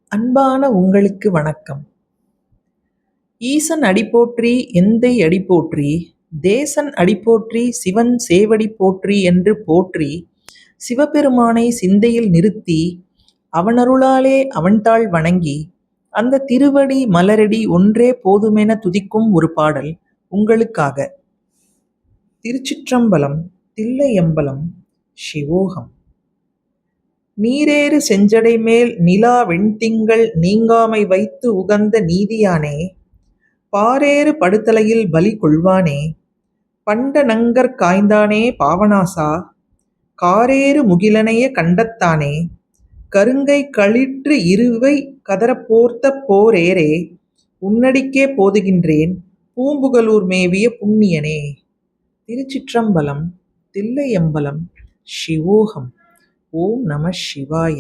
அன்பான உங்களுக்கு வணக்கம். ஈசன் அடிபோற்றி எந்தை அடிபோற்றி, தேசன் அடிபோற்றி சிவன் சேவடி போற்றி என்று போற்றி, சிவபெருமானை சிந்தையில் நிறுத்தி, அவனருளாலே அவன்தாள் வணங்கி, அந்த திருவடி மலரடி ஒன்றே போதுமென துதிக்கும் ஒரு பாடல் உங்களுக்காக. திருச்சிற்றம்பலம். தில்லையம்பலம். சிவோகம். நீரேறு செஞ்சடைமேல் நிலா வெண்திங்கள் நீங்காமை வைத்து உகந்த நீதியானே, பாரேறு படுதலையில் பலி கொள்வானே, பண்ட நங்கர் காய்ந்தானே பாவநாசா, காரேறு முகிலனைய கண்டத்தானே, கருங்கை களிற்று இருவை கதறப்போர்த்த போரேரே, உன்னடிக்கே போதுகின்றேன் பூம்புகலூர் மேவிய புண்ணியனே. திருச்சிற்றம்பலம். தில்லையம்பலம். சிவோகம். ஓம் நம சிவாய.